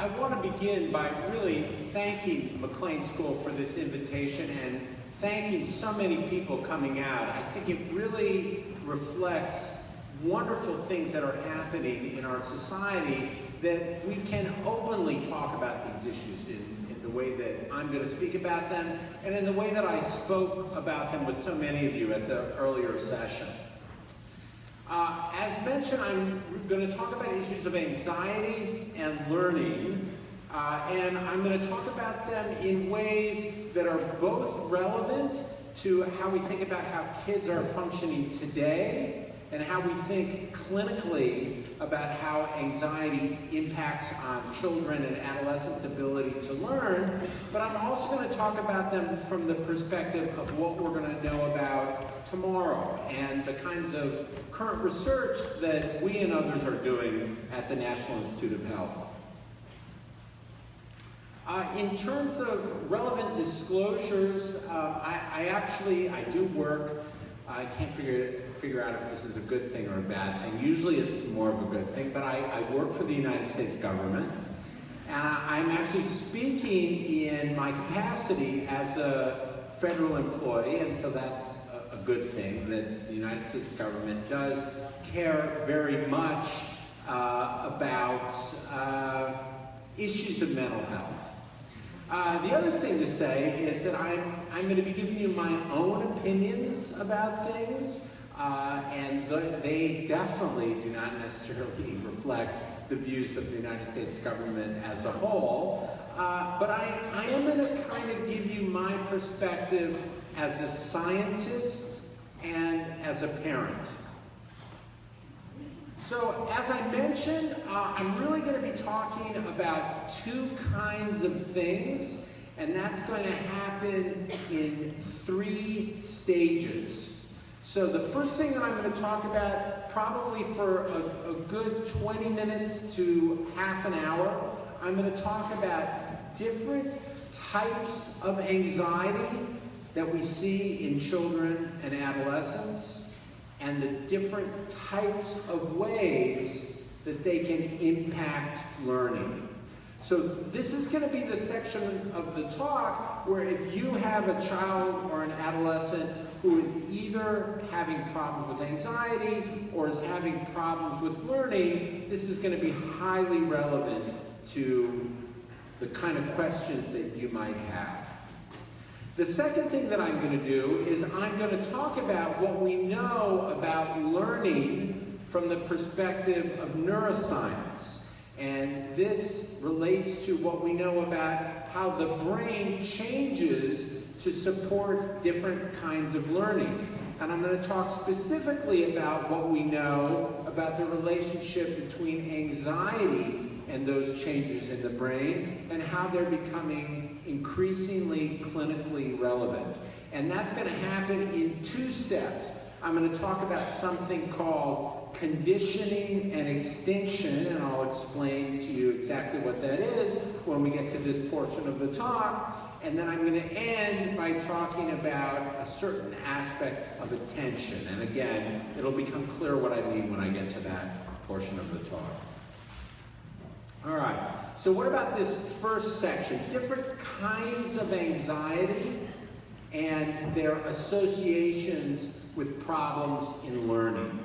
I want to begin by really thanking McLean School for this invitation and thanking so many people coming out. I think it really reflects wonderful things that are happening in our society, that we can openly talk about these issues in the way that I'm going to speak about them and in the way that I spoke about them with so many of you at the earlier session. As mentioned, I'm going to talk about issues of anxiety and learning, and I'm going to talk about them in ways that are both relevant to how we think about how kids are functioning today and how we think clinically about how anxiety impacts on children and adolescents' ability to learn. But I'm also going to talk about them from the perspective of what we're going to know about tomorrow and the kinds of current research that we and others are doing at the National Institute of Health. In terms of relevant disclosures, I do work. I can't figure out if this is a good thing or a bad thing. Usually it's more of a good thing, but I work for the United States government, and I'm actually speaking in my capacity as a federal employee, and so that's a good thing, that the United States government does care very much about issues of mental health. The other thing to say is that I'm going to be giving you my own opinions about things, and they definitely do not necessarily reflect the views of the United States government as a whole, but I am going to kind of give you my perspective as a scientist and as a parent. So, as I mentioned, I'm really going to be talking about two kinds of things, and that's going to happen in 3 stages. So the first thing that I'm going to talk about, probably for a good 20 minutes to half an hour, I'm going to talk about different types of anxiety that we see in children and adolescents, and the different types of ways that they can impact learning. So this is going to be the section of the talk where if you have a child or an adolescent who is either having problems with anxiety or is having problems with learning, this is going to be highly relevant to the kind of questions that you might have. The second thing that I'm going to do is I'm going to talk about what we know about learning from the perspective of neuroscience. And this relates to what we know about how the brain changes to support different kinds of learning. And I'm going to talk specifically about what we know about the relationship between anxiety and those changes in the brain, and how they're becoming increasingly clinically relevant. And that's going to happen in 2 steps. I'm going to talk about something called conditioning and extinction, and I'll explain to you exactly what that is when we get to this portion of the talk. And then I'm going to end by talking about a certain aspect of attention. And again, it'll become clear what I mean when I get to that portion of the talk. All right, so what about this first section? Different kinds of anxiety and their associations with problems in learning.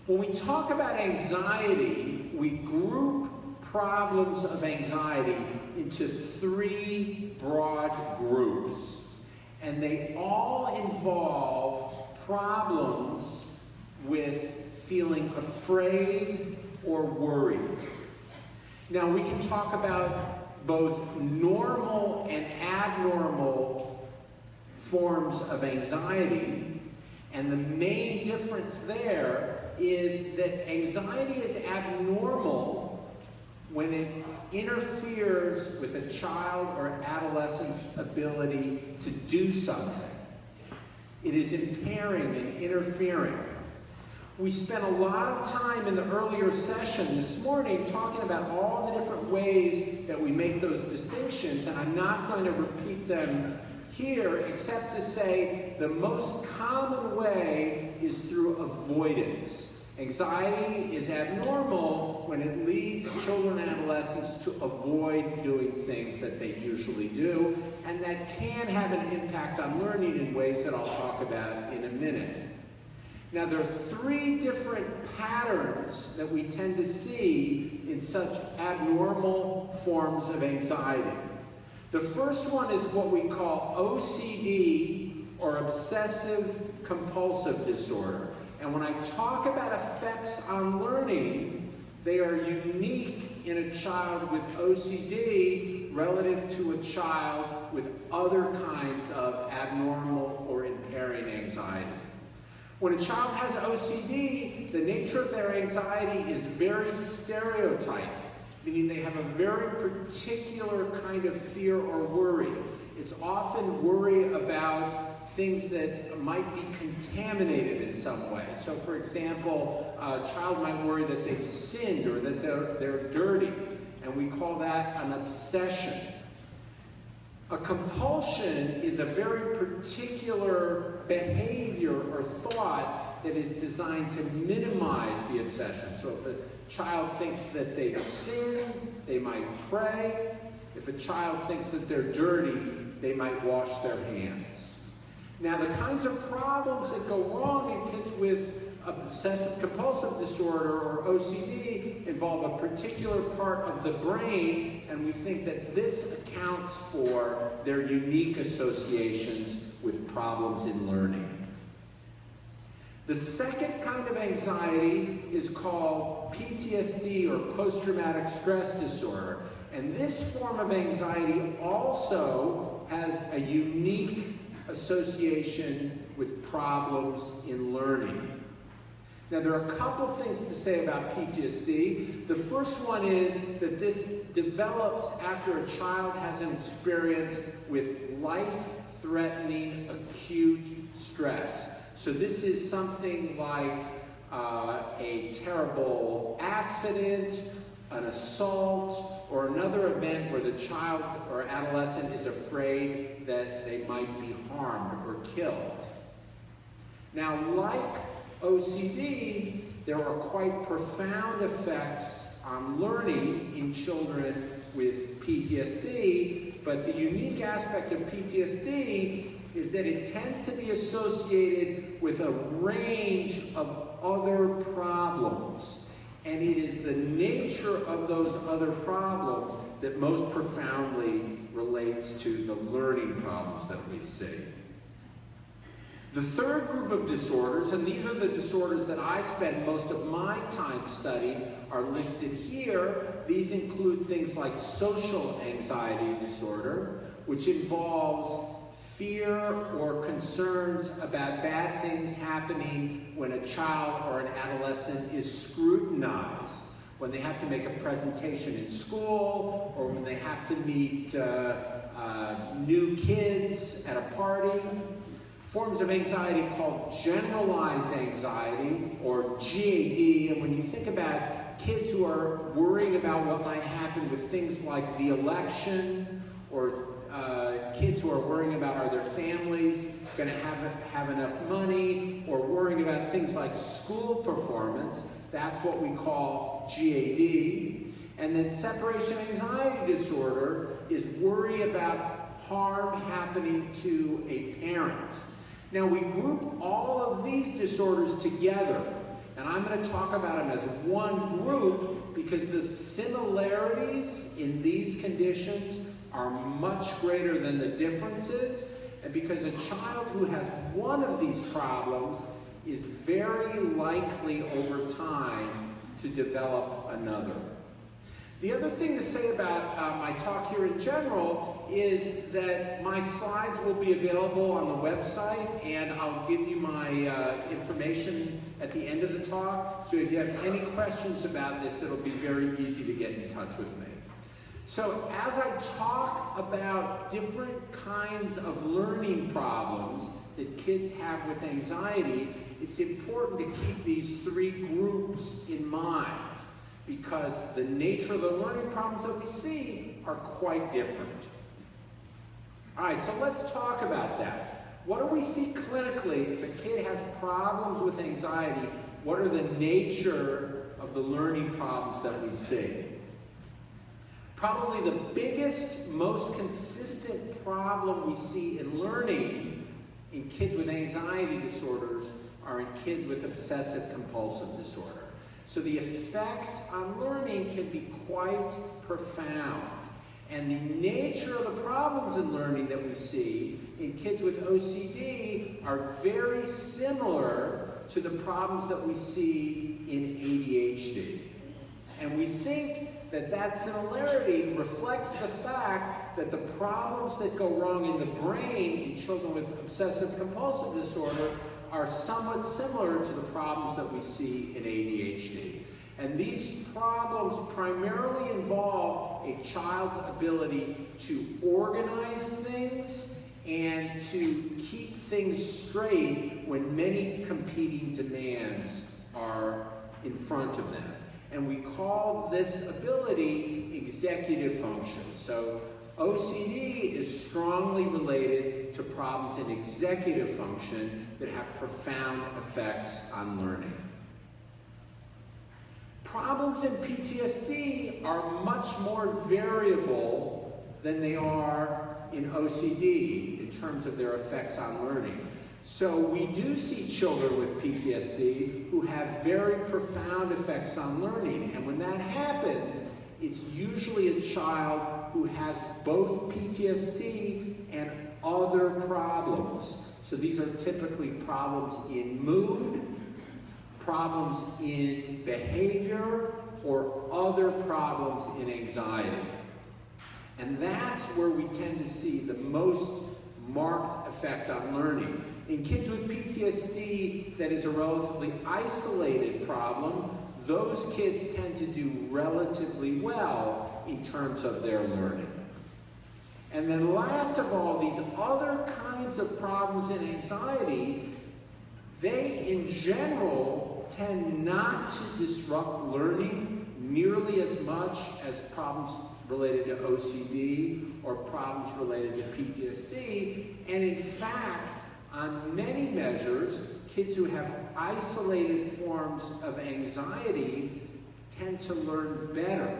When we talk about anxiety, we group problems of anxiety into 3 broad groups, and they all involve problems with feeling afraid or worried. Now, we can talk about both normal and abnormal forms of anxiety, and the main difference there is that anxiety is abnormal when it interferes with a child or adolescent's ability to do something. It is impairing and interfering. We spent a lot of time in the earlier session this morning talking about all the different ways that we make those distinctions, and I'm not going to repeat them here except to say the most common way is through avoidance. Anxiety is abnormal when it leads children and adolescents to avoid doing things that they usually do, and that can have an impact on learning in ways that I'll talk about in a minute. Now, there are three different patterns that we tend to see in such abnormal forms of anxiety. The first one is what we call OCD, or obsessive compulsive disorder. And when I talk about effects on learning, they are unique in a child with OCD relative to a child with other kinds of abnormal or impairing anxiety. When a child has OCD, the nature of their anxiety is very stereotyped, meaning they have a very particular kind of fear or worry. It's often worry about things that might be contaminated in some way. So for example, a child might worry that they've sinned or that they're dirty, and we call that an obsession. A compulsion is a very particular behavior or thought that is designed to minimize the obsession. So if a child thinks that they've sinned, they might pray. If a child thinks that they're dirty, they might wash their hands. Now, the kinds of problems that go wrong in kids with obsessive compulsive disorder, or OCD, involve a particular part of the brain, and we think that this accounts for their unique associations with problems in learning. The second kind of anxiety is called PTSD, or post-traumatic stress disorder. And this form of anxiety also has a unique association with problems in learning. Now, there are a couple things to say about PTSD. The first one is that this develops after a child has an experience with life-threatening acute stress. So this is something like a terrible accident, an assault, or another event where the child or adolescent is afraid that they might be harmed or killed. Now, like OCD, there are quite profound effects on learning in children with PTSD, but the unique aspect of PTSD is that it tends to be associated with a range of other problems. And it is the nature of those other problems that most profoundly relates to the learning problems that we see. The third group of disorders, and these are the disorders that I spend most of my time studying, are listed here. These include things like social anxiety disorder, which involves fear or concerns about bad things happening when a child or an adolescent is scrutinized, when they have to make a presentation in school, or when they have to meet new kids at a party. Forms of anxiety called generalized anxiety, or GAD, and when you think about kids who are worrying about what might happen with things like the election, or kids who are worrying about are their families going to have enough money, or worrying about things like school performance, that's what we call GAD. And then separation anxiety disorder is worry about harm happening to a parent. Now, we group all of these disorders together, and I'm going to talk about them as one group because the similarities in these conditions are much greater than the differences, and because a child who has one of these problems is very likely over time to develop another. The other thing to say about my talk here in general is that my slides will be available on the website, and I'll give you my information at the end of the talk. So if you have any questions about this, it'll be very easy to get in touch with me. So as I talk about different kinds of learning problems that kids have with anxiety, it's important to keep these three groups in mind, because the nature of the learning problems that we see are quite different. All right, so let's talk about that. What do we see clinically if a kid has problems with anxiety? What are the nature of the learning problems that we see? Probably the biggest, most consistent problem we see in learning in kids with anxiety disorders are in kids with obsessive compulsive disorder. So the effect on learning can be quite profound. And the nature of the problems in learning that we see in kids with OCD are very similar to the problems that we see in ADHD. And we think that that similarity reflects the fact that the problems that go wrong in the brain in children with obsessive compulsive disorder are somewhat similar to the problems that we see in ADHD. And these problems primarily involve a child's ability to organize things and to keep things straight when many competing demands are in front of them. And we call this ability executive function. So OCD is strongly related to problems in executive function that have profound effects on learning. Problems in PTSD are much more variable than they are in OCD in terms of their effects on learning. So we do see children with PTSD who have very profound effects on learning. And when that happens, it's usually a child who has both PTSD and other problems. So these are typically problems in mood, problems in behavior, or other problems in anxiety. And that's where we tend to see the most marked effect on learning. In kids with PTSD, that is a relatively isolated problem, those kids tend to do relatively well in terms of their learning. And then last of all, these other kinds of problems in anxiety, they in general tend not to disrupt learning nearly as much as problems related to OCD or problems related to PTSD. And in fact, on many measures, kids who have isolated forms of anxiety tend to learn better.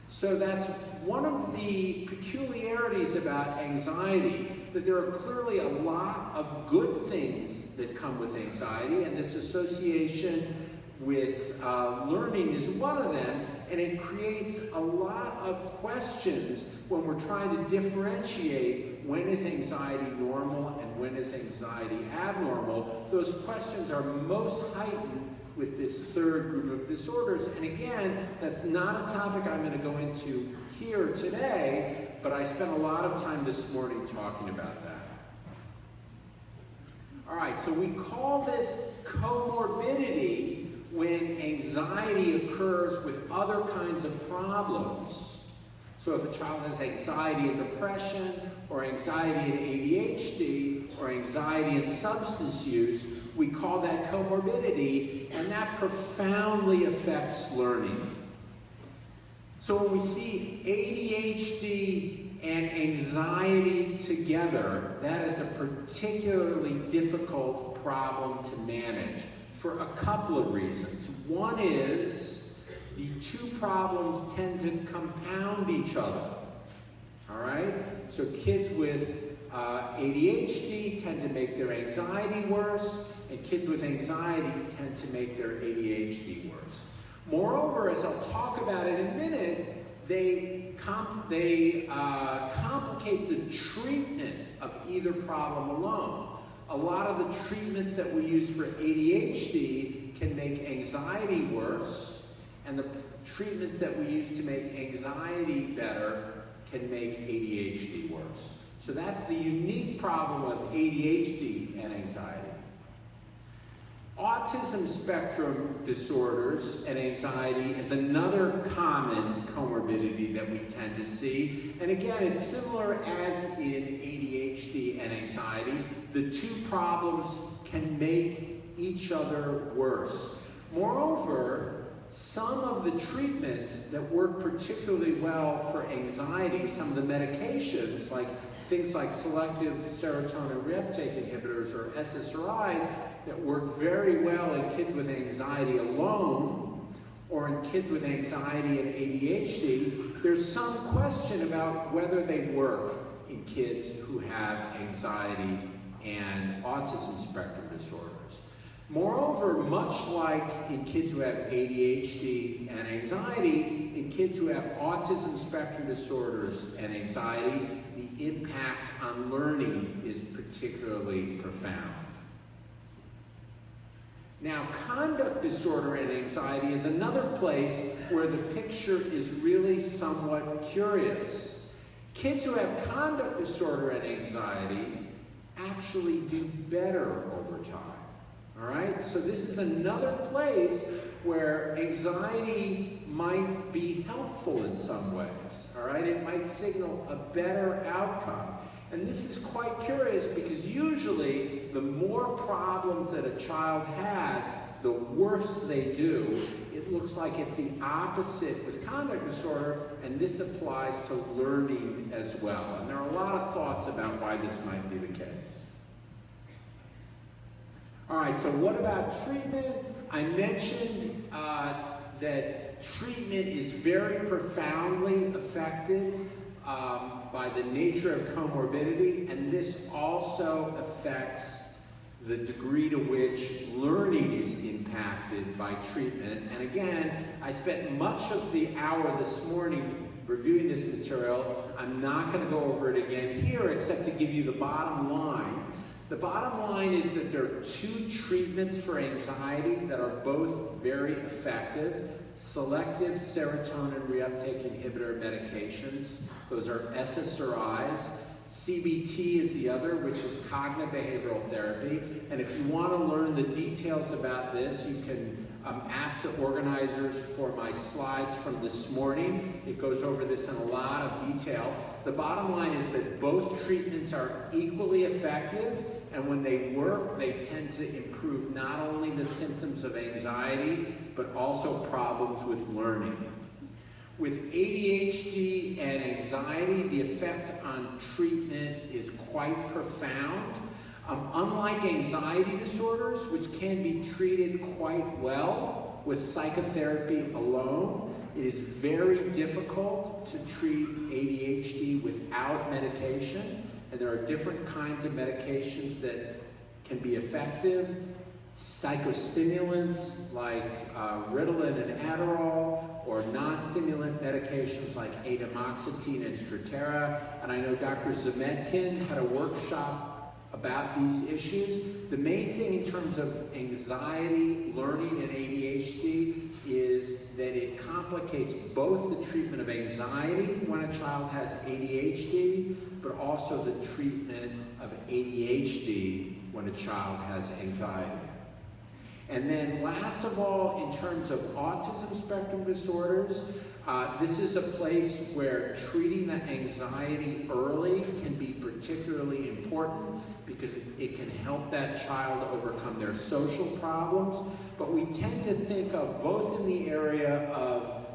So that's one of the peculiarities about anxiety, that there are clearly a lot of good things that come with anxiety, and this association with learning is one of them, and it creates a lot of questions when we're trying to differentiate when is anxiety normal and when is anxiety abnormal. Those questions are most heightened with this third group of disorders. And again, that's not a topic I'm going to go into here today, but I spent a lot of time this morning talking about that. All right, so we call this comorbidity when anxiety occurs with other kinds of problems. So if a child has anxiety and depression, or anxiety and ADHD, or anxiety and substance use, we call that comorbidity, and that profoundly affects learning. So when we see ADHD and anxiety together, that is a particularly difficult problem to manage for a couple of reasons. One is the two problems tend to compound each other. All right? So kids with ADHD tend to make their anxiety worse, and kids with anxiety tend to make their ADHD worse. Moreover, as I'll talk about in a minute, they complicate the treatment of either problem alone. A lot of the treatments that we use for ADHD can make anxiety worse, and the treatments that we use to make anxiety better can make ADHD worse. So that's the unique problem of ADHD and anxiety. Autism spectrum disorders and anxiety is another common comorbidity that we tend to see. And again, it's similar as in ADHD and anxiety. The two problems can make each other worse. Moreover, some of the treatments that work particularly well for anxiety, some of the medications like things like selective serotonin reuptake inhibitors, or SSRIs, that work very well in kids with anxiety alone, or in kids with anxiety and ADHD, there's some question about whether they work in kids who have anxiety and autism spectrum disorders. Moreover, much like in kids who have ADHD and anxiety, in kids who have autism spectrum disorders and anxiety, the impact on learning is particularly profound. Now, conduct disorder and anxiety is another place where the picture is really somewhat curious. Kids who have conduct disorder and anxiety actually do better over time. All right? So this is another place where anxiety might be helpful in some ways. All right? It might signal a better outcome. And this is quite curious because usually the more problems that a child has, the worse they do. It looks like it's the opposite with conduct disorder, and this applies to learning as well. And there are a lot of thoughts about why this might be the case. All right, so what about treatment? I mentioned that treatment is very profoundly affected by the nature of comorbidity, and this also affects the degree to which learning is impacted by treatment. And again, I spent much of the hour this morning reviewing this material. I'm not going to go over it again here except to give you the bottom line. The bottom line is that there are two treatments for anxiety that are both very effective: selective serotonin reuptake inhibitor medications. Those are SSRIs. CBT is the other, which is cognitive behavioral therapy. And if you want to learn the details about this, you can ask the organizers for my slides from this morning. It goes over this in a lot of detail. The bottom line is that both treatments are equally effective, and when they work, they tend to improve not only the symptoms of anxiety, but also problems with learning. With ADHD and anxiety, the effect on treatment is quite profound. Unlike anxiety disorders, which can be treated quite well with psychotherapy alone, it is very difficult to treat ADHD without medication, and there are different kinds of medications that can be effective. Psychostimulants like Ritalin and Adderall, or non-stimulant medications like atomoxetine and Strattera. And I know Dr. Zemetkin had a workshop about these issues. The main thing in terms of anxiety, learning, and ADHD is that it complicates both the treatment of anxiety when a child has ADHD, but also the treatment of ADHD when a child has anxiety. And then last of all, in terms of autism spectrum disorders, this is a place where treating the anxiety early can be particularly important because it can help that child overcome their social problems. But we tend to think of both in the area of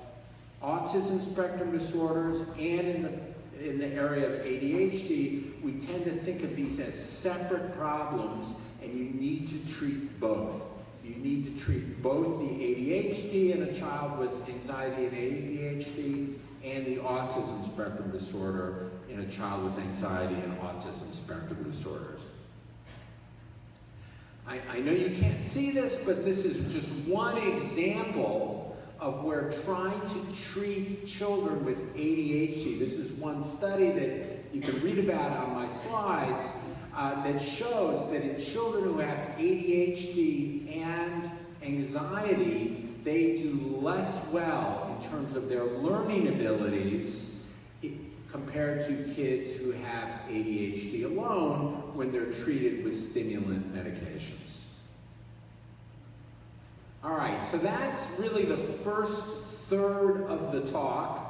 autism spectrum disorders and in the area of ADHD, we tend to think of these as separate problems, and you need to treat both. You need to treat both the ADHD in a child with anxiety and ADHD and the autism spectrum disorder in a child with anxiety and autism spectrum disorders. I know you can't see this, but this is just one example of where trying to treat children with ADHD, this is one study that you can read about on my slides, that shows that in children who have ADHD and anxiety, they do less well in terms of their learning abilities compared to kids who have ADHD alone when they're treated with stimulant medications. All right, so that's really the first third of the talk.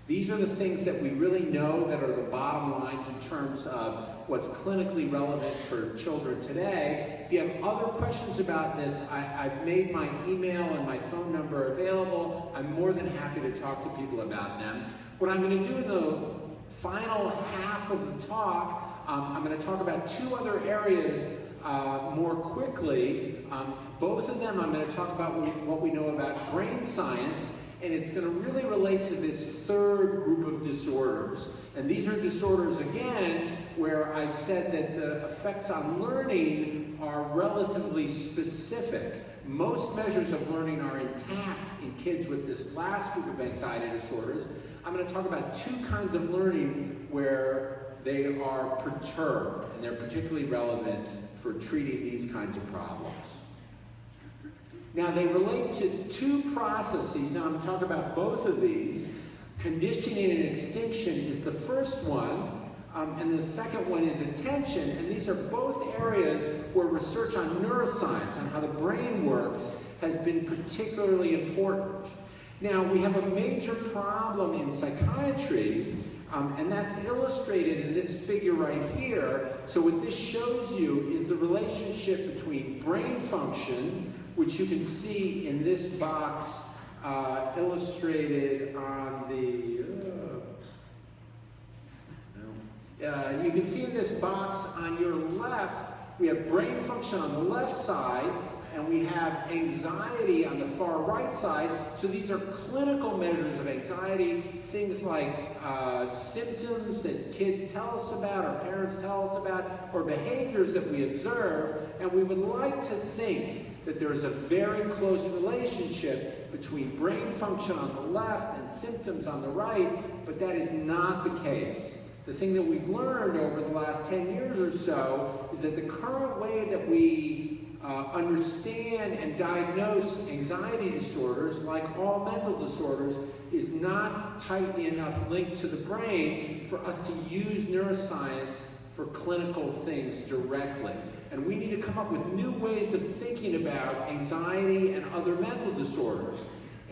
These are the things that we really know that are the bottom lines in terms of what's clinically relevant for children today. If you have other questions about this, I've made my email and my phone number available. I'm more than happy to talk to people about them. What I'm going to do in the final half of the talk, I'm going to talk about two other areas more quickly. Both of them I'm going to talk about what we know about brain science, and it's going to really relate to this third group of disorders. And these are disorders, again, where I said that the effects on learning are relatively specific. Most measures of learning are intact in kids with this last group of anxiety disorders. I'm going to talk about two kinds of learning where they are perturbed, and they're particularly relevant for treating these kinds of problems. Now, they relate to two processes, and I'm going to talk about both of these. Conditioning and extinction is the first one, and the second one is attention, and these are both areas where research on neuroscience, on how the brain works, has been particularly important. Now, we have a major problem in psychiatry, and that's illustrated in this figure right here. So what this shows you is the relationship between brain function, which you can see in this box illustrated on the, you can see in this box on your left, we have brain function on the left side, and we have anxiety on the far right side. So these are clinical measures of anxiety, things like symptoms that kids tell us about, or parents tell us about, or behaviors that we observe. And we would like to think that there is a very close relationship between brain function on the left and symptoms on the right, but that is not the case. The thing that we've learned over the last 10 years or so is that the current way that we understand and diagnose anxiety disorders, like all mental disorders, is not tightly enough linked to the brain for us to use neuroscience for clinical things directly. And we need to come up with new ways of thinking about anxiety and other mental disorders.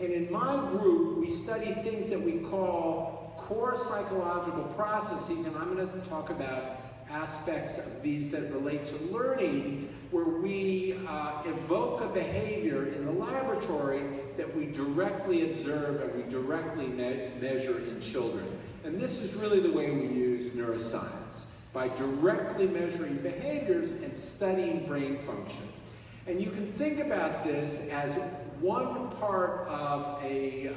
And in my group, we study things that we call core psychological processes, and I'm going to talk about aspects of these that relate to learning, where we evoke a behavior in the laboratory that we directly observe and we directly measure in children. And this is really the way we use neuroscience, by directly measuring behaviors and studying brain function. And you can think about this as one part of a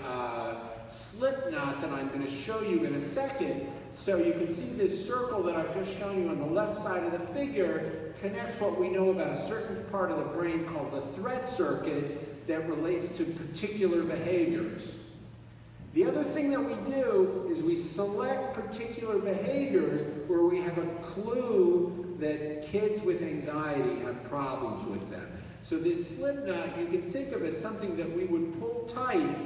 slip knot that I'm going to show you in a second. So you can see this circle that I've just shown you on the left side of the figure connects what we know about a certain part of the brain called the threat circuit that relates to particular behaviors. The other thing that we do is we select particular behaviors where we have a clue that kids with anxiety have problems with them. So this slip knot you can think of as something that we would pull tight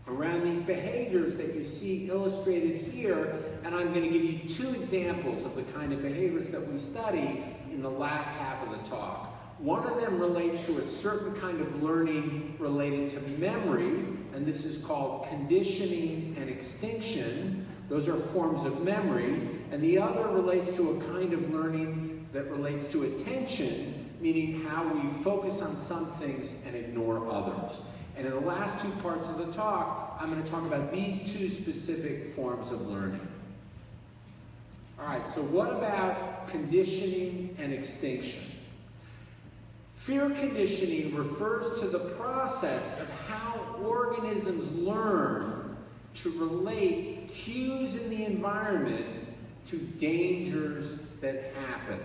around these behaviors that you see illustrated here, and I'm going to give you two examples of the kind of behaviors that we study in the last half of the talk. One of them relates to a certain kind of learning related to memory, and this is called conditioning and extinction. Those are forms of memory. And the other relates to a kind of learning that relates to attention, meaning how we focus on some things and ignore others. And in the last two parts of the talk, I'm going to talk about these two specific forms of learning. All right, so what about conditioning and extinction? Fear conditioning refers to the process of how organisms learn to relate cues in the environment to dangers that happen.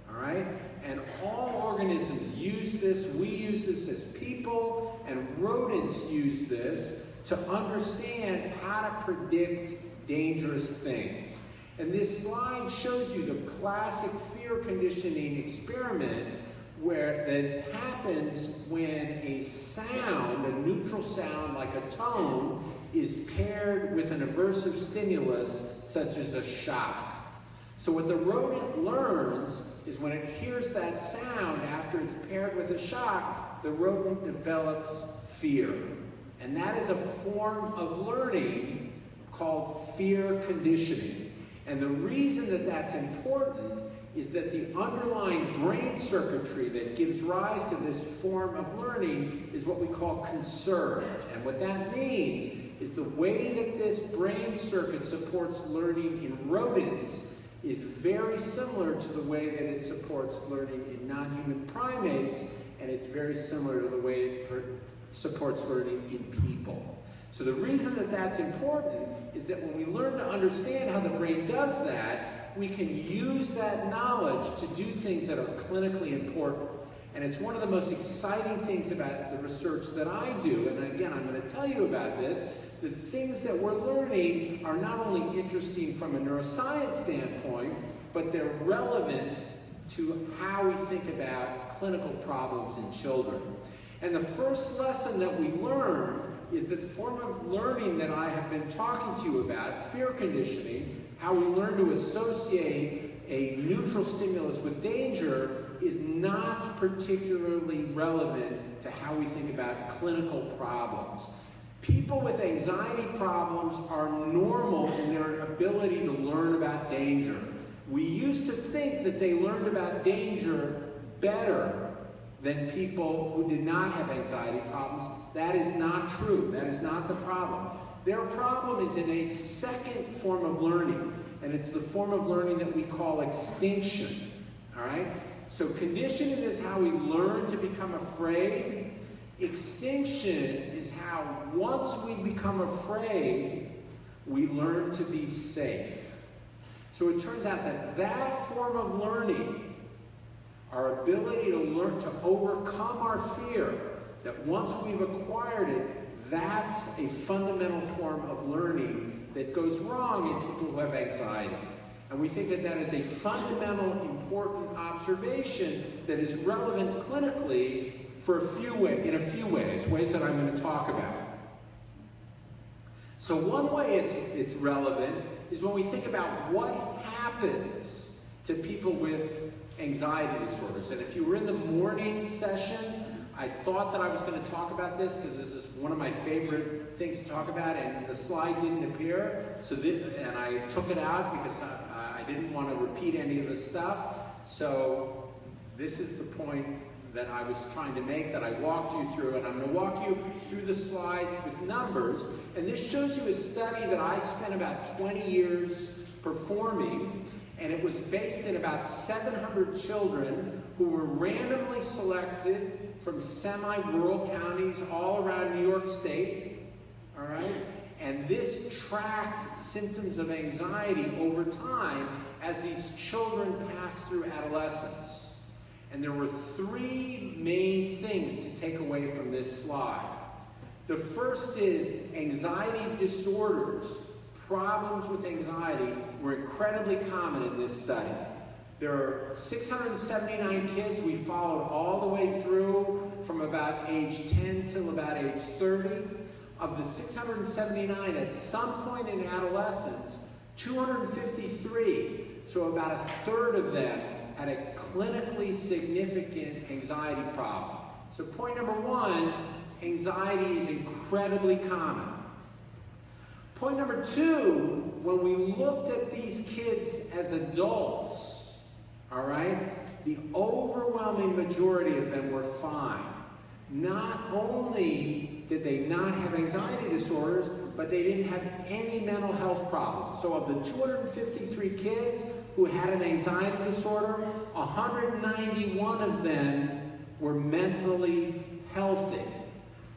All right? And all organisms use this. We use this as people, and rodents use this to understand how to predict dangerous things. And this slide shows you the classic fear conditioning experiment where that happens when a sound, a neutral sound like a tone, is paired with an aversive stimulus such as a shock. So what the rodent learns is when it hears that sound after it's paired with a shock, the rodent develops fear. And that is a form of learning called fear conditioning. And the reason that that's important is that the underlying brain circuitry that gives rise to this form of learning is what we call conserved. And what that means is the way that this brain circuit supports learning in rodents is very similar to the way that it supports learning in non-human primates, and it's very similar to the way it supports learning in people. So the reason that that's important is that when we learn to understand how the brain does that, we can use that knowledge to do things that are clinically important. And it's one of the most exciting things about the research that I do, and again, I'm going to tell you about this. The things that we're learning are not only interesting from a neuroscience standpoint, but they're relevant to how we think about clinical problems in children. And the first lesson that we learn is that the form of learning that I have been talking to you about, fear conditioning, how we learn to associate a neutral stimulus with danger, is not particularly relevant to how we think about clinical problems. People with anxiety problems are normal in their ability to learn about danger. We used to think that they learned about danger better than people who did not have anxiety problems. That is not true. That is not the problem. Their problem is in a second form of learning, and it's the form of learning that we call extinction. All right? So conditioning is how we learn to become afraid. Extinction is how, once we become afraid, we learn to be safe. So it turns out that that form of learning, our ability to learn to overcome our fear, that once we've acquired it, that's a fundamental form of learning that goes wrong in people who have anxiety. And we think that that is a fundamental, important observation that is relevant clinically for in a few ways that I'm going to talk about. So one way it's relevant is when we think about what happens to people with anxiety disorders. And if you were in the morning session, I thought that I was going to talk about this because this is one of my favorite things to talk about, and the slide didn't appear, and I took it out because I didn't want to repeat any of the stuff. So this is the point that I was trying to make, that I walked you through, and I'm going to walk you through the slides with numbers. And this shows you a study that I spent about 20 years performing, and it was based in about 700 children who were randomly selected from semi-rural counties all around New York State, all right? And this tracked symptoms of anxiety over time as these children passed through adolescence. And there were three main things to take away from this slide. The first is anxiety disorders. Problems with anxiety were incredibly common in this study. There are 679 kids we followed all the way through from about age 10 till about age 30. Of the 679, at some point in adolescence, 253, so about a third of them, had a clinically significant anxiety problem. So point number one, anxiety is incredibly common. Point number two, when we looked at these kids as adults, all right, the overwhelming majority of them were fine. Not only did they not have anxiety disorders, but they didn't have any mental health problems. So of the 253 kids who had an anxiety disorder, 191 of them were mentally healthy.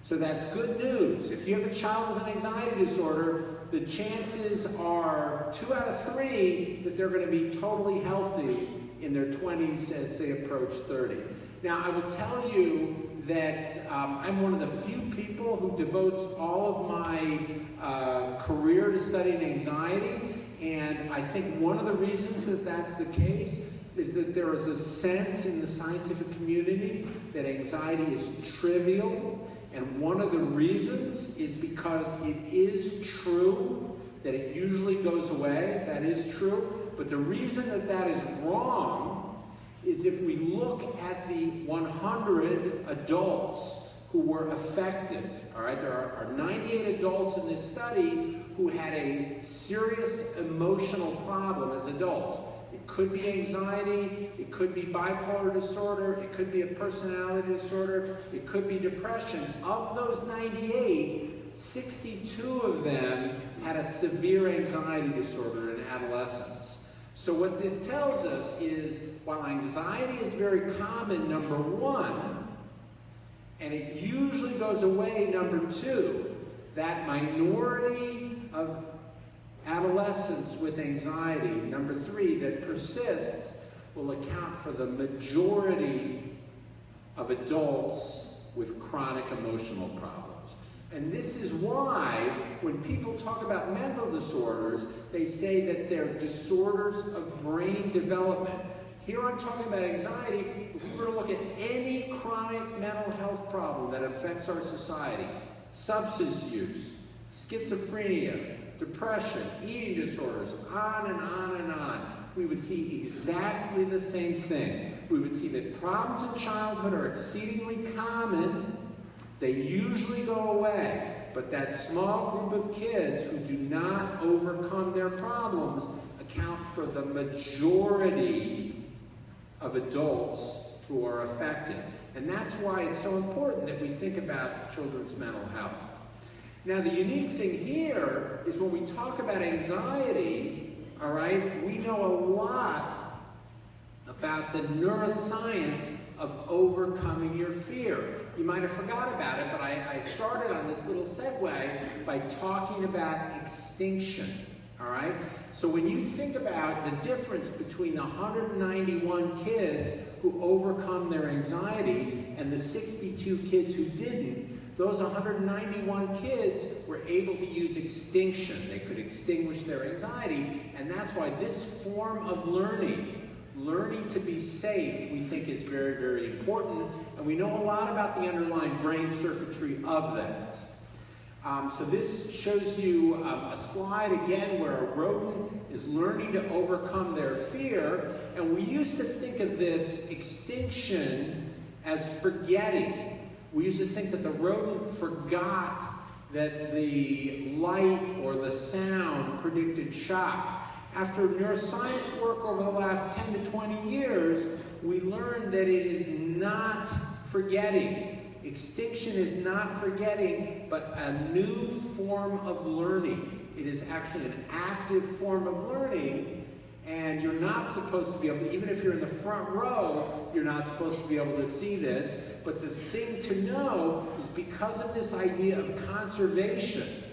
So that's good news. If you have a child with an anxiety disorder, the chances are 2 out of 3 that they're going to be totally healthy in their 20s as they approach 30. Now, I will tell you that I'm one of the few people who devotes all of my career to studying anxiety, and I think one of the reasons that that's the case is that there is a sense in the scientific community that anxiety is trivial, and one of the reasons is because it is true that it usually goes away. That is true, but the reason that that is wrong is if we look at the 100 adults who were affected, all right, there are 98 adults in this study who had a serious emotional problem as adults. It could be anxiety, it could be bipolar disorder, it could be a personality disorder, it could be depression. Of those 98, 62 of them had a severe anxiety disorder in adolescence. So what this tells us is, while anxiety is very common, number one, and it usually goes away, number two, that minority of adolescents with anxiety, number three, that persists, will account for the majority of adults with chronic emotional problems. And this is why, when people talk about mental disorders, they say that they're disorders of brain development. Here I'm talking about anxiety. If we were to look at any chronic mental health problem that affects our society, substance use, schizophrenia, depression, eating disorders, on and on and on, we would see exactly the same thing. We would see that problems in childhood are exceedingly common. They usually go away, but that small group of kids who do not overcome their problems account for the majority of adults who are affected. And that's why it's so important that we think about children's mental health. Now, the unique thing here is when we talk about anxiety, all right, we know a lot about the neuroscience of overcoming your fear. You might have forgot about it, but I started on this little segue by talking about extinction, all right? So when you think about the difference between the 191 kids who overcome their anxiety and the 62 kids who didn't, those 191 kids were able to use extinction. They could extinguish their anxiety, and that's why this form of learning to be safe, we think is very, very important, and we know a lot about the underlying brain circuitry of that. So this shows you a slide again where a rodent is learning to overcome their fear, and we used to think of this extinction as forgetting. We used to think that the rodent forgot that the light or the sound predicted shock. After neuroscience work over the last 10 to 20 years, we learned that it is not forgetting. Extinction is not forgetting, but a new form of learning. It is actually an active form of learning, and you're not supposed to be able to, even if you're in the front row, you're not supposed to be able to see this. But the thing to know is, because of this idea of conservation,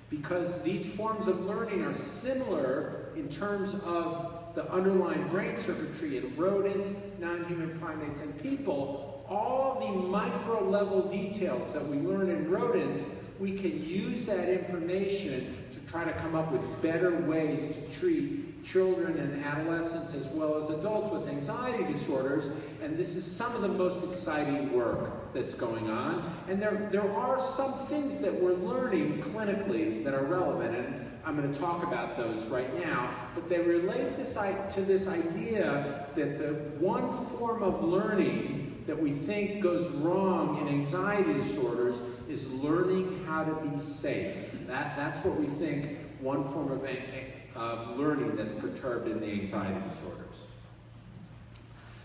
because these forms of learning are similar in terms of the underlying brain circuitry in rodents, non-human primates, and people, all the micro-level details that we learn in rodents, we can use that information to try to come up with better ways to treat children and adolescents as well as adults with anxiety disorders, and this is some of the most exciting work that's going on. And there are some things that we're learning clinically that are relevant, and I'm going to talk about those right now, but they relate to this idea that the one form of learning that we think goes wrong in anxiety disorders is learning how to be safe. That's what we think one form of learning that's perturbed in the anxiety disorders.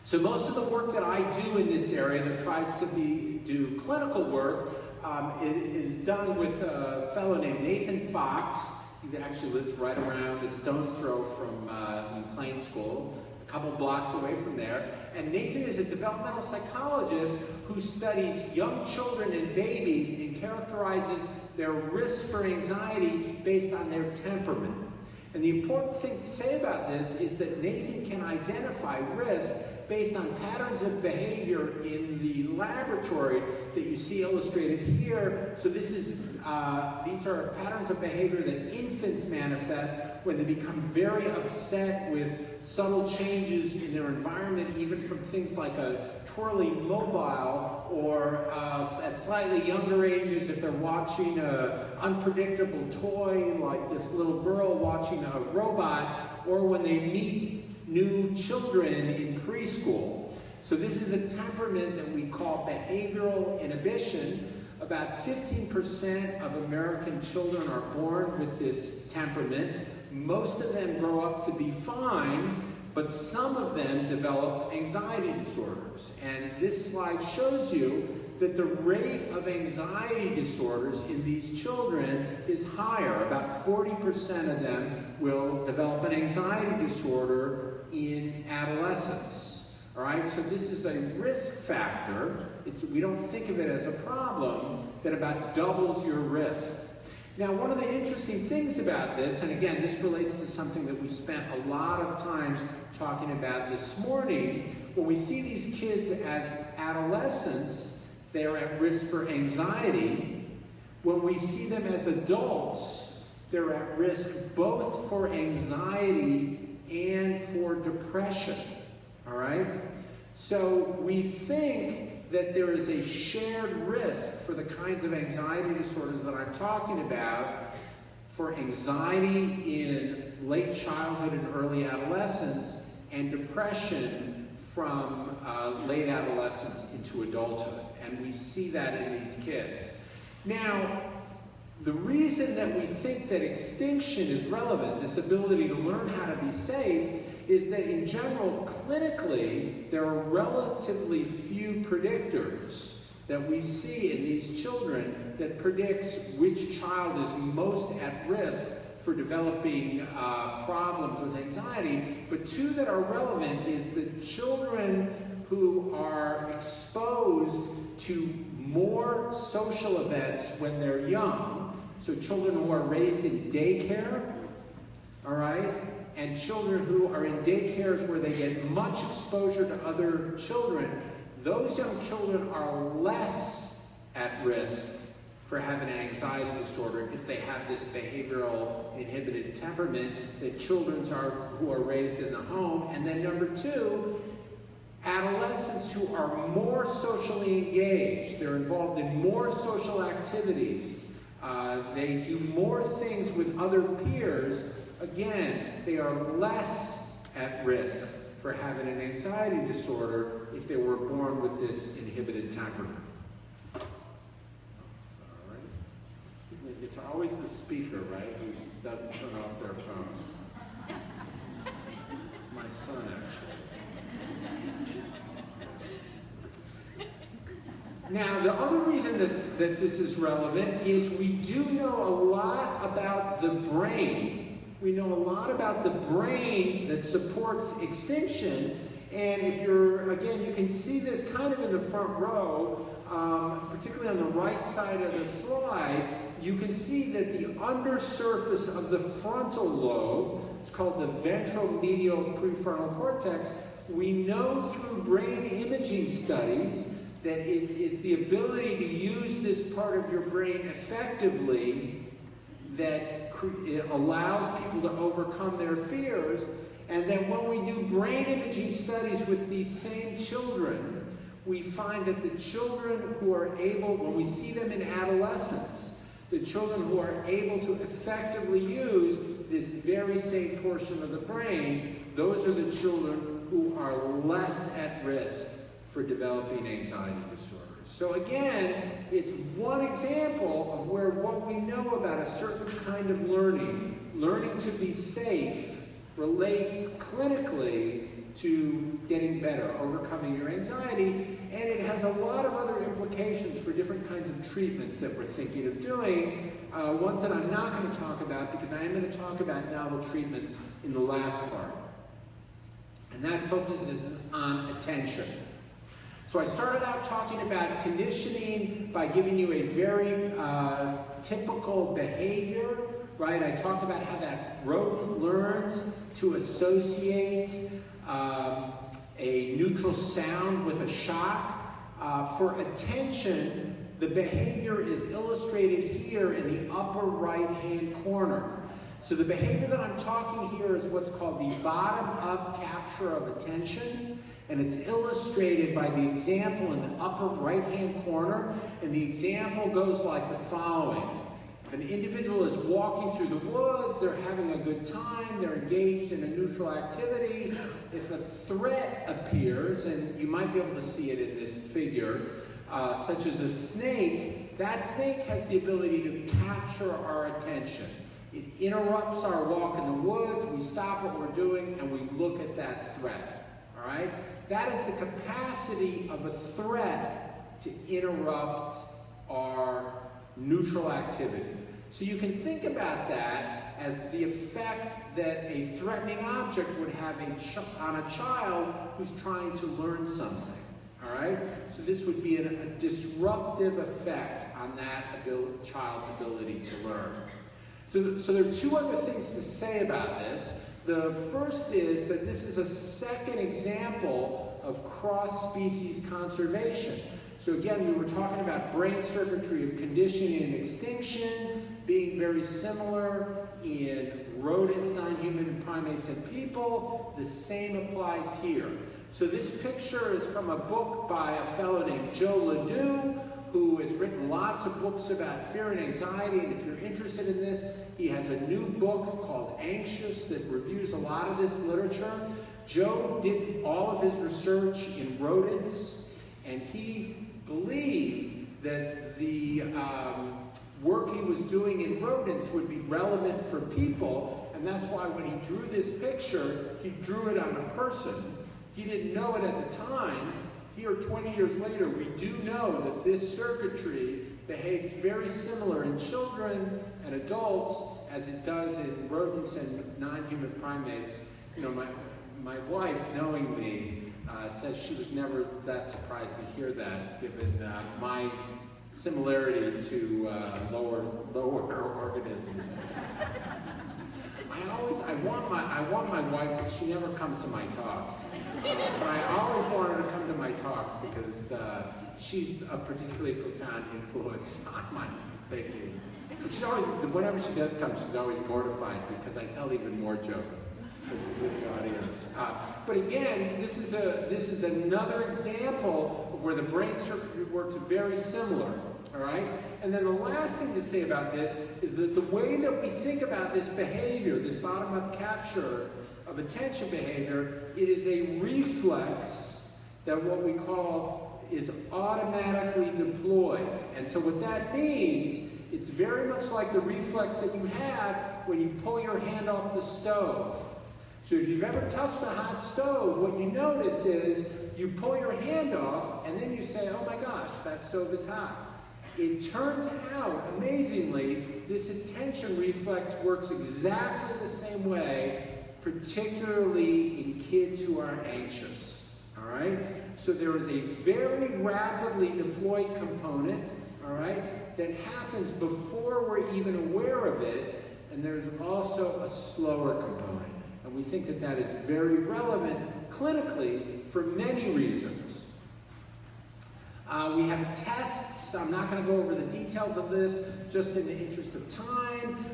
So most of the work that I do in this area that tries to do clinical work is done with a fellow named Nathan Fox. He actually lives right around a stone's throw from McLean School, a couple blocks away from there. And Nathan is a developmental psychologist who studies young children and babies and characterizes their risk for anxiety based on their temperament. And the important thing to say about this is that Nathan can identify risk based on patterns of behavior in the laboratory that you see illustrated here. So these are patterns of behavior that infants manifest when they become very upset with subtle changes in their environment, even from things like a twirling mobile, or at slightly younger ages if they're watching an unpredictable toy like this little girl watching a robot, or when they meet new children in preschool. So this is a temperament that we call behavioral inhibition. About 15% of American children are born with this temperament. Most of them grow up to be fine, but some of them develop anxiety disorders. And this slide shows you that the rate of anxiety disorders in these children is higher. About 40% of them will develop an anxiety disorder in adolescence. All right, so this is a risk factor. We don't think of it as a problem that about doubles your risk. Now, one of the interesting things about this, and again, this relates to something that we spent a lot of time talking about this morning, when we see these kids as adolescents, they are at risk for anxiety. When we see them as adults, they're at risk both for anxiety and for depression. All right? So we think that there is a shared risk for the kinds of anxiety disorders that I'm talking about, for anxiety in late childhood and early adolescence, and depression from late adolescence into adulthood. And we see that in these kids. Now, the reason that we think that extinction is relevant, this ability to learn how to be safe, is that in general, clinically, there are relatively few predictors that we see in these children that predicts which child is most at risk for developing problems with anxiety. But two that are relevant is that children who are exposed to more social events when they're young, so children who are raised in daycare, all right, and children who are in daycares where they get much exposure to other children, those young children are less at risk for having an anxiety disorder if they have this behavioral inhibited temperament that children who are raised in the home. And then number two, adolescents who are more socially engaged, they're involved in more social activities, they do more things with other peers, again, they are less at risk for having an anxiety disorder if they were born with this inhibited temperament. Sorry. It's always the speaker, right, who doesn't turn off their phone. It's my son, actually. Now, the other reason that this is relevant is we do know a lot about the brain. We know a lot about the brain that supports extinction. And if you're, again, you can see this kind of in the front row, particularly on the right side of the slide, you can see that the undersurface of the frontal lobe, it's called the ventral medial prefrontal cortex, we know through brain imaging studies that it is the ability to use this part of your brain effectively that it allows people to overcome their fears. And then when we do brain imaging studies with these same children, we find that the children who are able, when we see them in adolescence, the children who are able to effectively use this very same portion of the brain, those are the children who are less at risk for developing anxiety disorders. So again, it's one example of where what we know about a certain kind of learning to be safe, relates clinically to getting better, overcoming your anxiety, and it has a lot of other implications for different kinds of treatments that we're thinking of doing, ones that I'm not going to talk about because I am going to talk about novel treatments in the last part. And that focuses on attention. So I started out talking about conditioning by giving you a very typical behavior, right? I talked about how that rodent learns to associate a neutral sound with a shock. For attention, the behavior is illustrated here in the upper right-hand corner. So the behavior that I'm talking here is what's called the bottom-up capture of attention, and it's illustrated by the example in the upper right-hand corner, and the example goes like the following. If an individual is walking through the woods, they're having a good time, they're engaged in a neutral activity. If a threat appears, and you might be able to see it in this figure, such as a snake, that snake has the ability to capture our attention. It interrupts our walk in the woods, we stop what we're doing, and we look at that threat, all right? That is the capacity of a threat to interrupt our neutral activity. So you can think about that as the effect that a threatening object would have on a child who's trying to learn something, all right? So this would be a disruptive effect on that child's ability to learn. So there are two other things to say about this. The first is that this is a second example of cross-species conservation. So again, we were talking about brain circuitry of conditioning and extinction being very similar in rodents, non-human primates, and people. The same applies here. So this picture is from a book by a fellow named Joel Elkes, who has written lots of books about fear and anxiety, and if you're interested in this, he has a new book called Anxious that reviews a lot of this literature. Joe did all of his research in rodents, and he believed that the work he was doing in rodents would be relevant for people, and that's why when he drew this picture, he drew it on a person. He didn't know it at the time. Here, 20 years later, we do know that this circuitry behaves very similar in children and adults as it does in rodents and non-human primates. You know, my wife, knowing me, says she was never that surprised to hear that, given my similarity to lower organisms. I want my wife, but she never comes to my talks. But I always want her to come to my talks because she's a particularly profound influence on my thinking. But she's always, whenever she does come, she's always mortified because I tell even more jokes to the audience. But again, this is another example of where the brain circuitry works very similar. All right? And then the last thing to say about this is that the way that we think about this behavior, this bottom-up capture of attention behavior, it is a reflex that what we call is automatically deployed. And so what that means, it's very much like the reflex that you have when you pull your hand off the stove. So if you've ever touched a hot stove, what you notice is you pull your hand off and then you say, oh my gosh, that stove is hot. It turns out, amazingly, this attention reflex works exactly the same way, particularly in kids who are anxious, all right? So there is a very rapidly deployed component, all right, that happens before we're even aware of it, and there's also a slower component. And we think that that is very relevant clinically for many reasons. We have tests. I'm not going to go over the details of this just in the interest of time,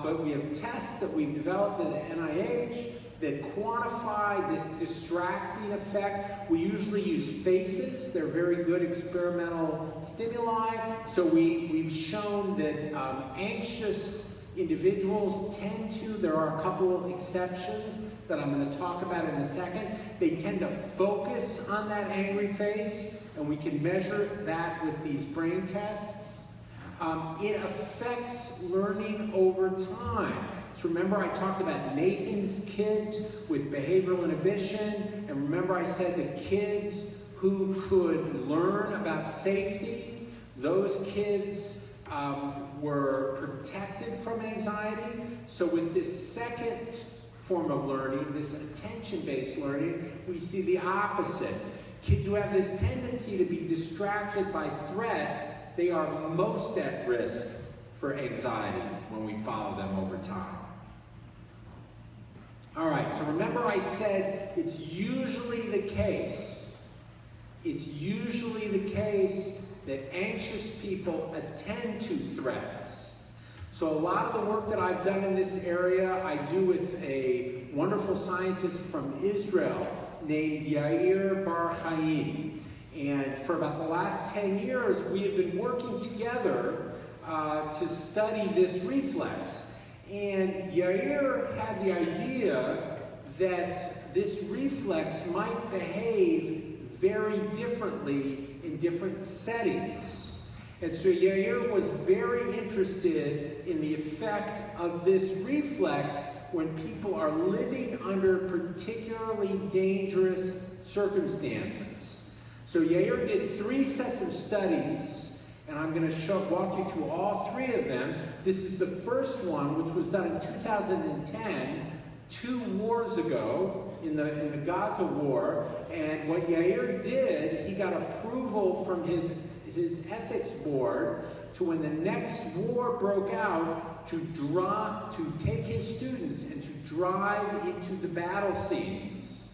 but we have tests that we've developed at the NIH that quantify this distracting effect. We usually use faces. They're very good experimental stimuli. So we've shown that anxious individuals tend to, there are a couple of exceptions that I'm going to talk about in a second, they tend to focus on that angry face, and we can measure that with these brain tests. It affects learning over time. So remember I talked about Nathan's kids with behavioral inhibition, and remember I said the kids who could learn about safety, those kids were protected from anxiety. So with this second form of learning, this attention-based learning, we see the opposite. Kids who have this tendency to be distracted by threat, they are most at risk for anxiety when we follow them over time. All right, so remember I said it's usually the case that anxious people attend to threats. So a lot of the work that I've done in this area, I do with a wonderful scientist from Israel named Yair Bar Chaim. And for about the last 10 years, we have been working together to study this reflex. And Yair had the idea that this reflex might behave very differently in different settings. And so Yair was very interested in the effect of this reflex when people are living under particularly dangerous circumstances. So Yair did 3 sets of studies, and I'm going to walk you through all 3 of them. This is the first one, which was done in 2010, 2 wars ago, in the Gaza War. And what Yair did, he got approval from his ethics board to, when the next war broke out, to take his students and to drive into the battle scenes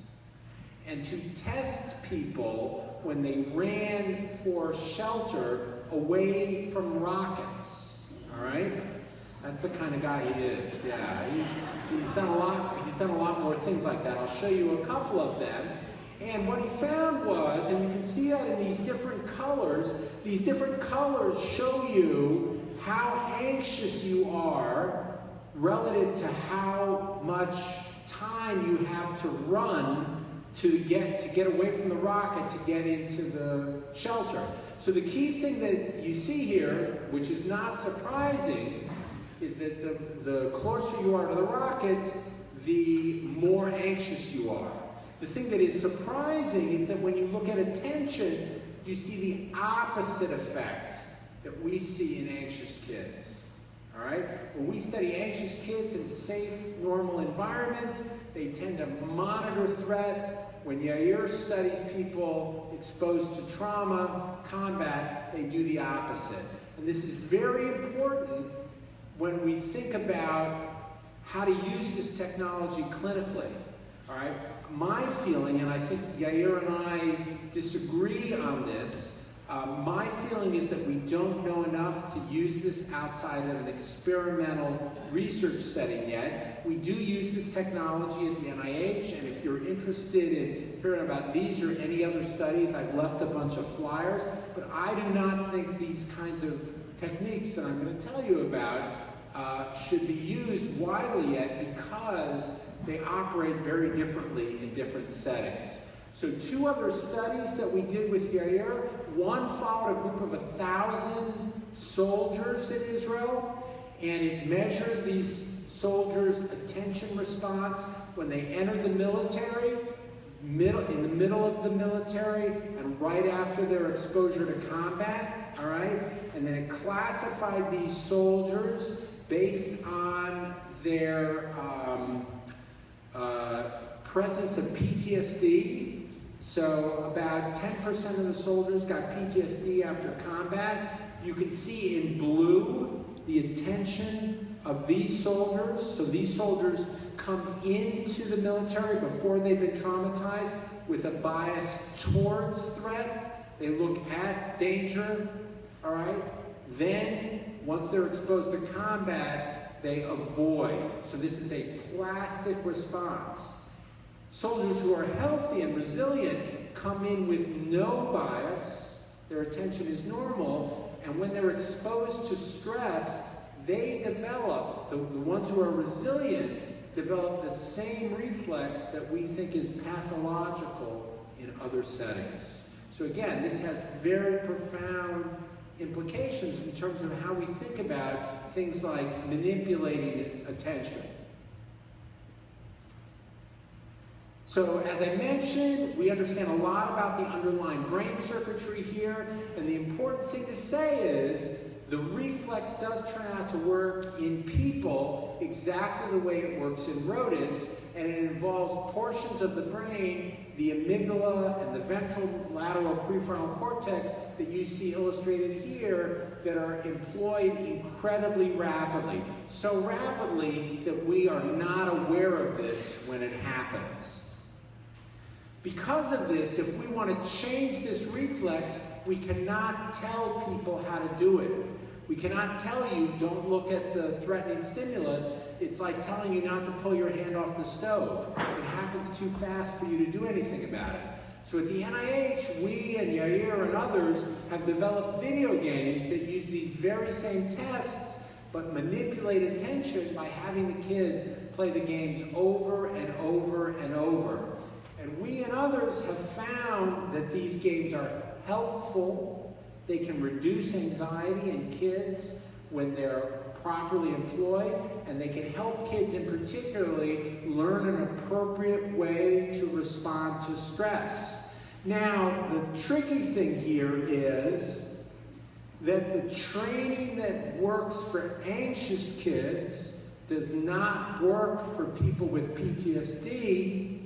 and to test people when they ran for shelter away from rockets. All right? That's the kind of guy he is. Yeah, he's done a lot. He's done a lot more things like that. I'll show you a couple of them. And what he found was, and you can see that in these different colors show you how anxious you are relative to how much time you have to run to get away from the rocket to get into the shelter. So the key thing that you see here, which is not surprising, is that the closer you are to the rockets, the more anxious you are. The thing that is surprising is that when you look at attention, you see the opposite effect that we see in anxious kids. All right? When we study anxious kids in safe, normal environments, they tend to monitor threat. When Yair studies people exposed to trauma, combat, they do the opposite. And this is very important when we think about how to use this technology clinically. All right? My feeling, and I think Yair and I disagree on this, my feeling is that we don't know enough to use this outside of an experimental research setting yet. We do use this technology at the NIH, and if you're interested in hearing about these or any other studies, I've left a bunch of flyers, but I do not think these kinds of techniques that I'm going to tell you about should be used widely yet because they operate very differently in different settings. So 2 other studies that we did with Yair. One followed a group of 1,000 soldiers in Israel, and it measured these soldiers' attention response when they entered the military, in the middle of the military, and right after their exposure to combat, all right? And then it classified these soldiers based on their presence of PTSD. So about 10% of the soldiers got PTSD after combat. You can see in blue the attention of these soldiers. So these soldiers come into the military before they've been traumatized with a bias towards threat. They look at danger, all right? Then, once they're exposed to combat, they avoid. So this is a plastic response. Soldiers who are healthy and resilient come in with no bias, their attention is normal, and when they're exposed to stress, they develop, the ones who are resilient, develop the same reflex that we think is pathological in other settings. So again, this has very profound implications in terms of how we think about things like manipulating attention. So as I mentioned, we understand a lot about the underlying brain circuitry here, and the important thing to say is the reflex does turn out to work in people exactly the way it works in rodents, and it involves portions of the brain, the amygdala and the ventral lateral prefrontal cortex that you see illustrated here, that are employed incredibly rapidly. So rapidly that we are not aware of this when it happens. Because of this, if we want to change this reflex, we cannot tell people how to do it. We cannot tell you, don't look at the threatening stimulus. It's like telling you not to pull your hand off the stove. It happens too fast for you to do anything about it. So at the NIH, we and Yair and others have developed video games that use these very same tests, but manipulate attention by having the kids play the games over and over and over. And we and others have found that these games are helpful. They can reduce anxiety in kids when they're properly employed, and they can help kids in particularly learn an appropriate way to respond to stress. Now, the tricky thing here is that the training that works for anxious kids does not work for people with PTSD,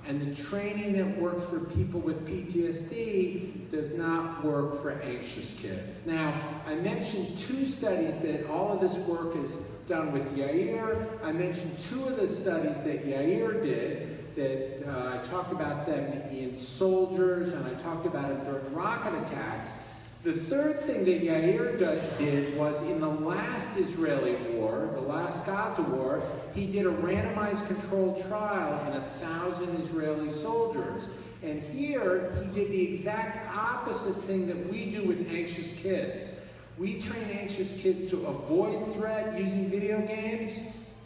and the training that works for people with PTSD does not work for anxious kids. Now, I mentioned 2 studies that all of this work is done with Yair. I mentioned 2 of the studies that Yair did, that I talked about them in soldiers, and I talked about them during rocket attacks. The third thing that Yair did was in the last Israeli war, the last Gaza war, he did a randomized controlled trial in 1,000 Israeli soldiers. And here, he did the exact opposite thing that we do with anxious kids. We train anxious kids to avoid threat using video games.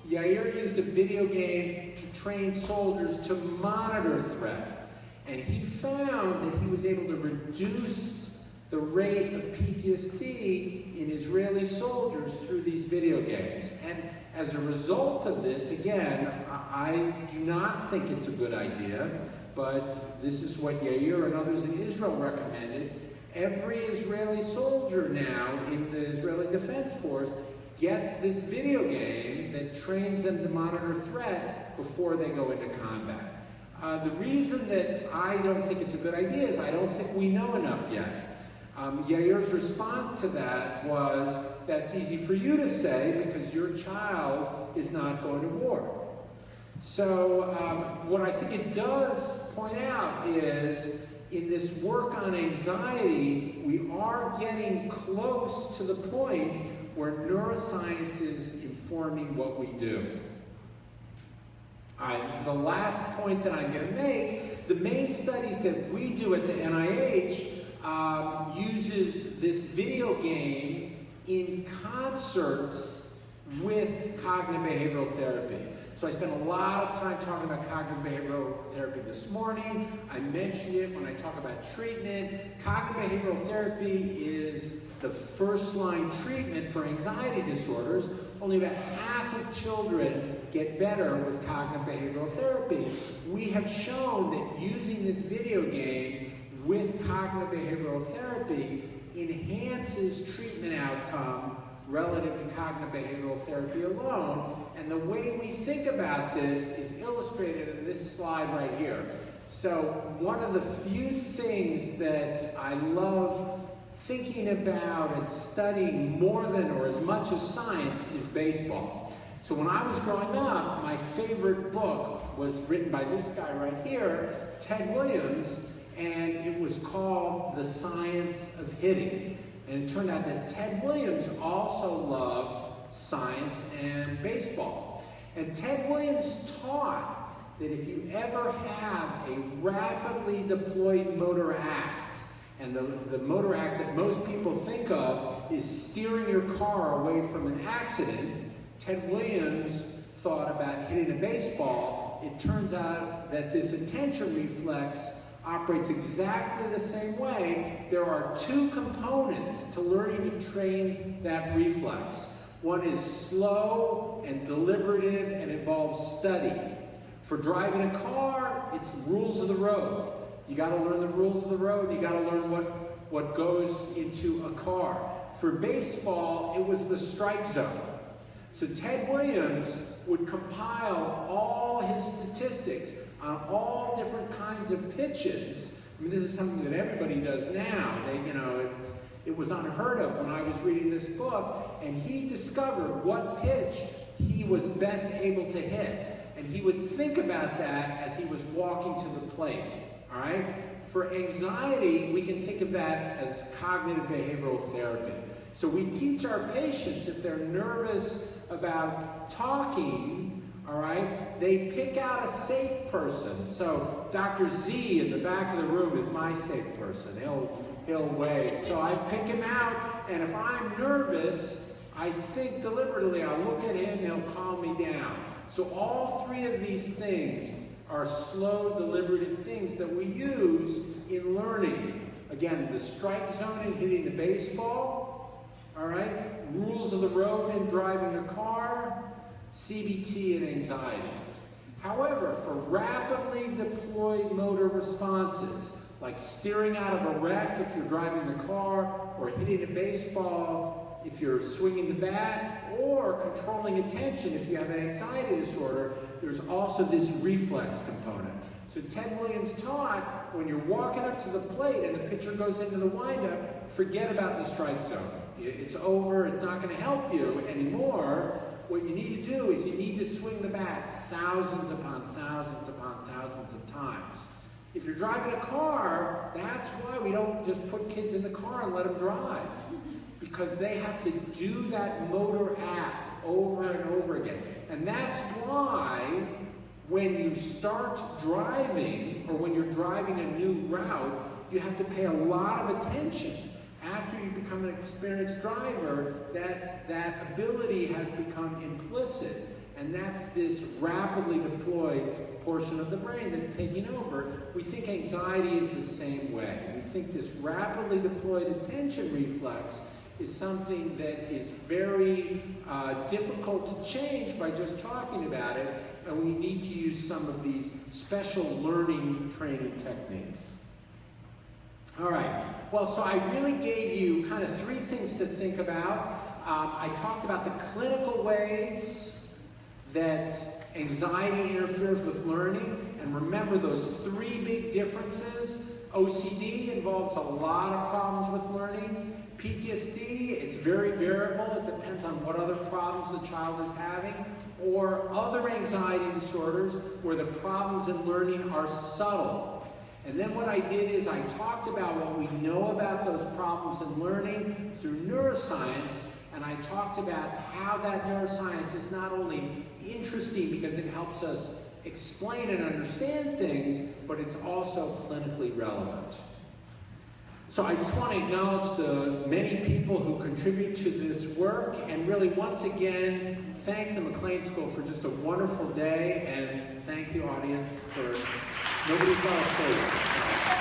Yair used a video game to train soldiers to monitor threat. And he found that he was able to reduce the rate of PTSD in Israeli soldiers through these video games. And as a result of this, again, I do not think it's a good idea, but this is what Yair and others in Israel recommended. Every Israeli soldier now in the Israeli Defense Force gets this video game that trains them to monitor threat before they go into combat. The reason that I don't think it's a good idea is I don't think we know enough yet. Yair's response to that was, that's easy for you to say because your child is not going to war. So what I think it does point out is, in this work on anxiety, we are getting close to the point where neuroscience is informing what we do. All right, this is the last point that I'm going to make. The main studies that we do at the NIH uses this video game in concert with cognitive behavioral therapy. So I spent a lot of time talking about cognitive behavioral therapy this morning. I mentioned it when I talk about treatment. Cognitive behavioral therapy is the first-line treatment for anxiety disorders. Only about half of children get better with cognitive behavioral therapy. We have shown that using this video game with cognitive behavioral therapy enhances treatment outcome relative to cognitive behavioral therapy alone. And the way we think about this is illustrated in this slide right here. So one of the few things that I love thinking about and studying more than or as much as science is baseball. So when I was growing up, my favorite book was written by this guy right here, Ted Williams, and it was called The Science of Hitting. And it turned out that Ted Williams also loved science and baseball. And Ted Williams taught that if you ever have a rapidly deployed motor act, and the motor act that most people think of is steering your car away from an accident, Ted Williams thought about hitting a baseball. It turns out that this attention reflex operates exactly the same way. There are 2 components to learning to train that reflex. One is slow and deliberative and involves study. For driving a car, it's rules of the road. You got to learn the rules of the road. You got to learn what goes into a car. For baseball, it was the strike zone. So Ted Williams would compile all his statistics on all different kinds of pitches. I mean, this is something that everybody does now. It was unheard of when I was reading this book, and he discovered what pitch he was best able to hit. And he would think about that as he was walking to the plate, all right? For anxiety, we can think of that as cognitive behavioral therapy. So we teach our patients, if they're nervous about talking, all right, they pick out a safe person. So Dr. Z in the back of the room is my safe person. He'll wave. So I pick him out, and if I'm nervous, I think deliberately, I'll look at him, he'll calm me down. So all 3 of these things are slow, deliberative things that we use in learning. Again, the strike zone in hitting the baseball, all right? Rules of the road in driving a car, CBT and anxiety. However, for rapidly deployed motor responses, like steering out of a wreck if you're driving the car, or hitting a baseball if you're swinging the bat, or controlling attention if you have an anxiety disorder, there's also this reflex component. So Ted Williams taught, when you're walking up to the plate and the pitcher goes into the windup, forget about the strike zone. It's over, it's not going to help you anymore. What you need to do is you need to swing the bat thousands upon thousands upon thousands of times. If you're driving a car, that's why we don't just put kids in the car and let them drive. Because they have to do that motor act over and over again. And that's why when you start driving, or when you're driving a new route, you have to pay a lot of attention. After you become an experienced driver, that ability has become implicit. And that's this rapidly deployed portion of the brain that's taking over. We think anxiety is the same way. We think this rapidly deployed attention reflex is something that is very difficult to change by just talking about it, and we need to use some of these special learning training techniques. All right, well, so I really gave you kind of 3 things to think about. I talked about the clinical ways that anxiety interferes with learning, and remember those 3 big differences. OCD involves a lot of problems with learning. PTSD, it's very variable. It depends on what other problems the child is having. Or other anxiety disorders where the problems in learning are subtle. And then what I did is I talked about what we know about those problems in learning through neuroscience, and I talked about how that neuroscience is not only interesting because it helps us explain and understand things, but it's also clinically relevant. So I just want to acknowledge the many people who contribute to this work, and really once again thank the McLean School for just a wonderful day, and thank the audience for nobody fell asleep.